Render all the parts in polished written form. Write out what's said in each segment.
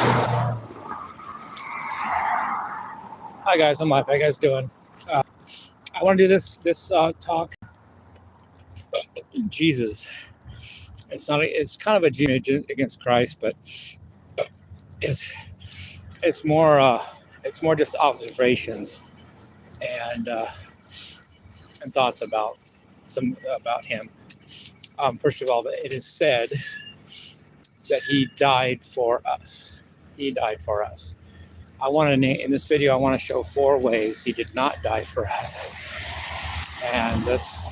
Hi guys, I'm live. How you guys doing? I want to do this talk. Jesus. It's kind of a Jimmie against Christ, but it's more just observations and thoughts about him. First of all, it is said that he died for us. He died for us. In this video, I want to show 4 ways he did not die for us. And let's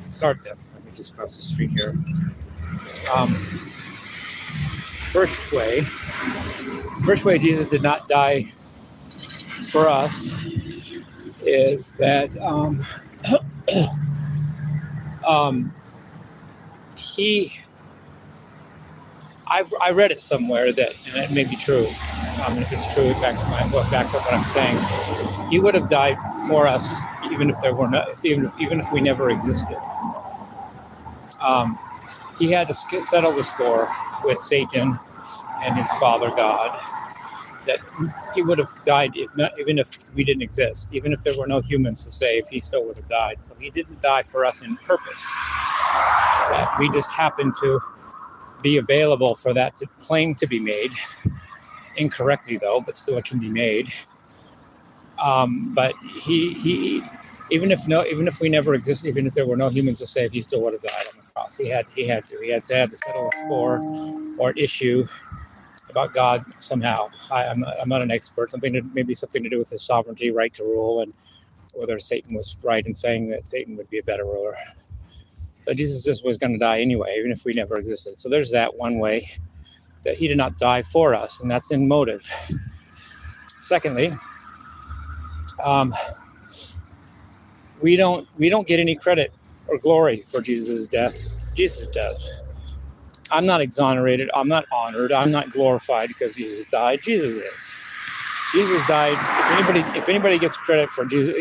start them. Let me just cross the street here. First way Jesus did not die for us is that I read it somewhere that, and it may be true, and if it's true, it backs up what I'm saying. He would have died for us even if we never existed. He had to settle the score with Satan and his father God, that he would have died even if we didn't exist, even if there were no humans to save, he still would have died. So he didn't die for us in purpose. That we just happened to be available for that claim to be made, incorrectly though, but still it can be made. But he even if we never existed, even if there were no humans to save, he still would have died on the cross. He had to settle a score or an issue about God somehow. I'm not an expert. Maybe something to do with his sovereignty, right to rule, and whether Satan was right in saying that Satan would be a better ruler. But Jesus just was going to die anyway, even if we never existed. So there's that one way that he did not die for us, and that's in motive. Secondly, we don't get any credit or glory for Jesus' death. Jesus does. I'm not exonerated. I'm not honored. I'm not glorified because Jesus died. Jesus is. Jesus died. If anybody gets credit for Jesus,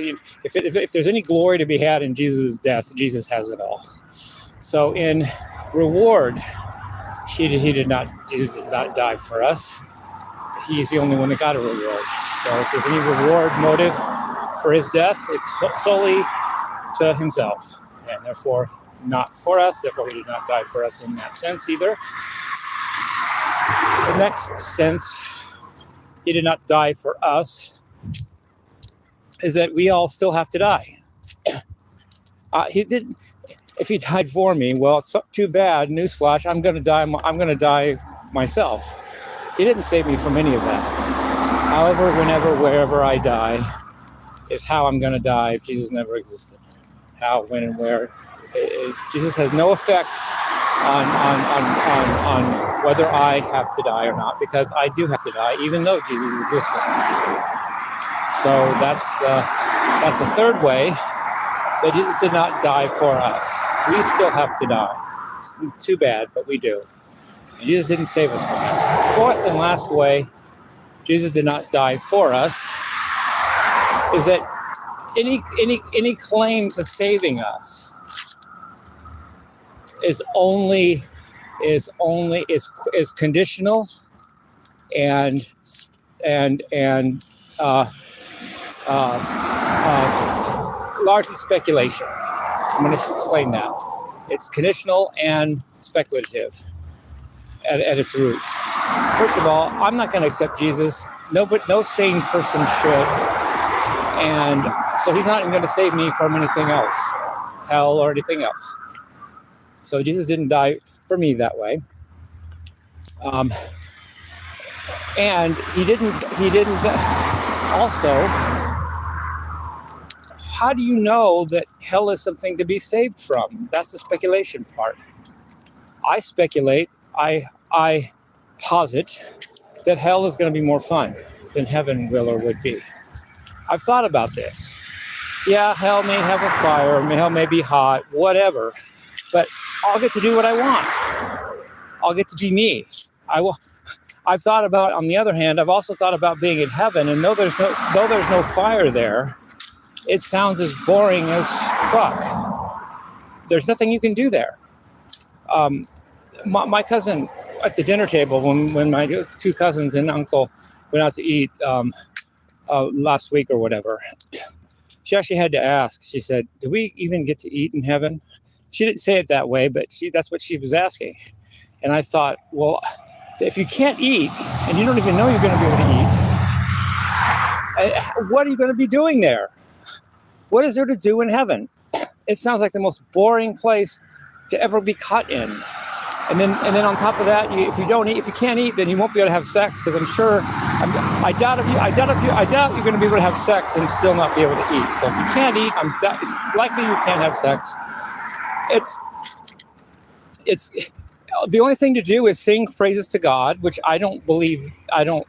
if there's any glory to be had in Jesus' death, Jesus has it all. So in reward, Jesus did not die for us. He's the only one that got a reward. So if there's any reward motive for his death, it's solely to himself, and therefore not for us. Therefore, he did not die for us in that sense either. The next sense he did not die for us is that we all still have to die. He didn't. If he died for me, well, it's too bad. Newsflash: I'm going to die. I'm going to die myself. He didn't save me from any of that. However, whenever, wherever I die, is how I'm going to die if Jesus never existed. How, when, and where. Jesus has no effect on whether I have to die or not, because I do have to die, even though Jesus existed. So that's the third way that Jesus did not die for us. We still have to die. It's too bad, but we do. And Jesus didn't save us from that. Fourth and last way Jesus did not die for us is that any claim to saving us is conditional and largely speculation. I'm going to explain that. It's conditional and speculative at its root. First of all, I'm not going to accept Jesus. No sane person should. And so he's not even going to save me from anything else, hell or anything else. So Jesus didn't die for me that way. And he didn't also, how do you know that hell is something to be saved from? That's the speculation part. I speculate, I posit that hell is going to be more fun than heaven will or would be. I've thought about this. Yeah, hell may have a fire, hell may be hot, whatever, but I'll get to do what I want. I'll get to be me. I've thought about, on the other hand, I've also thought about being in heaven, and though there's no fire there, it sounds as boring as fuck. There's nothing you can do there. My cousin at the dinner table when my two cousins and uncle went out to eat last week or whatever. She actually had to ask. She said, "Do we even get to eat in heaven?" She didn't say it that way, but that's what she was asking. And I thought, well, if you can't eat and you don't even know you're going to be able to eat, what are you going to be doing there? What is there to do in heaven? It sounds like the most boring place to ever be caught in. And then on top of that, if you can't eat, then you won't be able to have sex, because I doubt you're going to be able to have sex and still not be able to eat. So if you can't eat, it's likely you can't have sex. It's the only thing to do is sing praises to God, which I don't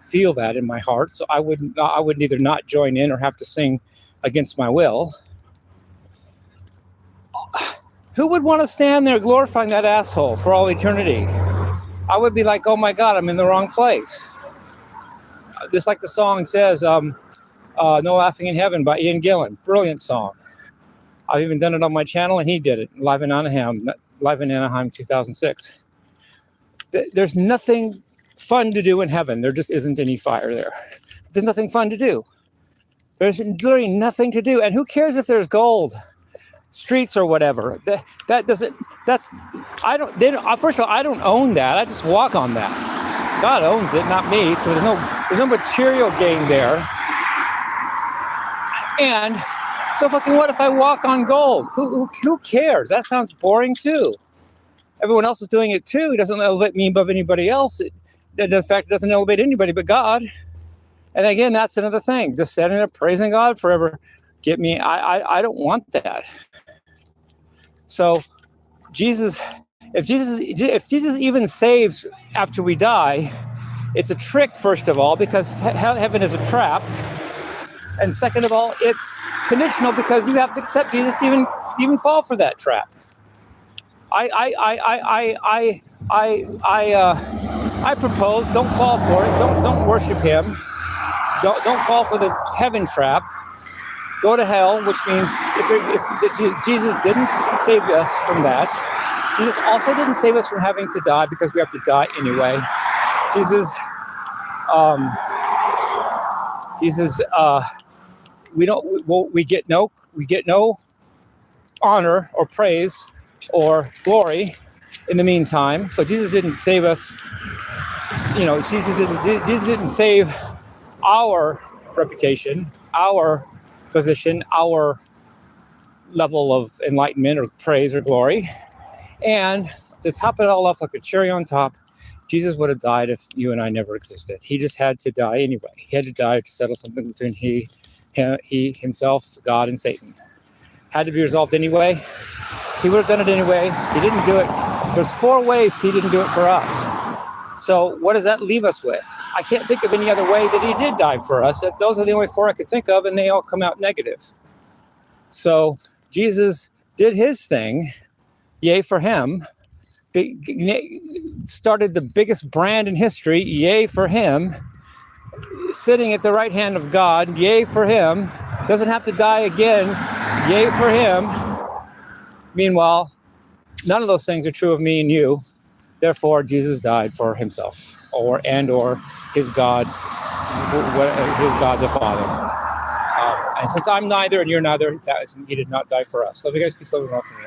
feel that in my heart. So I would either not join in or have to sing against my will. Who would want to stand there glorifying that asshole for all eternity? I would be like, oh my God, I'm in the wrong place. Just like the song says, No Laughing in Heaven by Ian Gillan. Brilliant song. I've even done it on my channel, and he did it live in Anaheim 2006. There's nothing fun to do in heaven. There just isn't any fire there. There's nothing fun to do. There's literally nothing to do. And who cares if there's gold streets or whatever? First of all, I don't own that. I just walk on that. God owns it, not me. So there's no material gain there. And so fucking what if I walk on gold? Who cares? That sounds boring too. Everyone else is doing it too. It doesn't elevate me above anybody else. In fact, it doesn't elevate anybody but God. And again, that's another thing. Just standing there praising God forever. Get me? I don't want that. So if Jesus even saves after we die, it's a trick, first of all, because heaven is a trap. And second of all, it's conditional, because you have to accept Jesus to even fall for that trap. I propose, don't fall for it. Don't worship him. Don't fall for the heaven trap. Go to hell, which means if Jesus didn't save us from that, Jesus also didn't save us from having to die, because we have to die anyway. We get no honor or praise or glory in the meantime. So Jesus didn't save us. Jesus didn't save our reputation, our position, our level of enlightenment or praise or glory. And to top it all off, like a cherry on top, Jesus would have died if you and I never existed. He just had to die anyway. He had to die to settle something between he himself, God, and Satan. Had to be resolved anyway. He would have done it anyway. He didn't do it. There's 4 ways he didn't do it for us. So what does that leave us with? I can't think of any other way that he did die for us. Those are the only 4 I could think of, and they all come out negative. So Jesus did his thing. Yay for him. Started the biggest brand in history. Yay for him. Sitting at the right hand of God. Yay for him. Doesn't have to die again. Yay for him. Meanwhile, none of those things are true of me and you. Therefore, Jesus died for himself, or his God the Father. And since I'm neither and you're neither, he did not die for us. Love you guys. Peace, love, and welcome.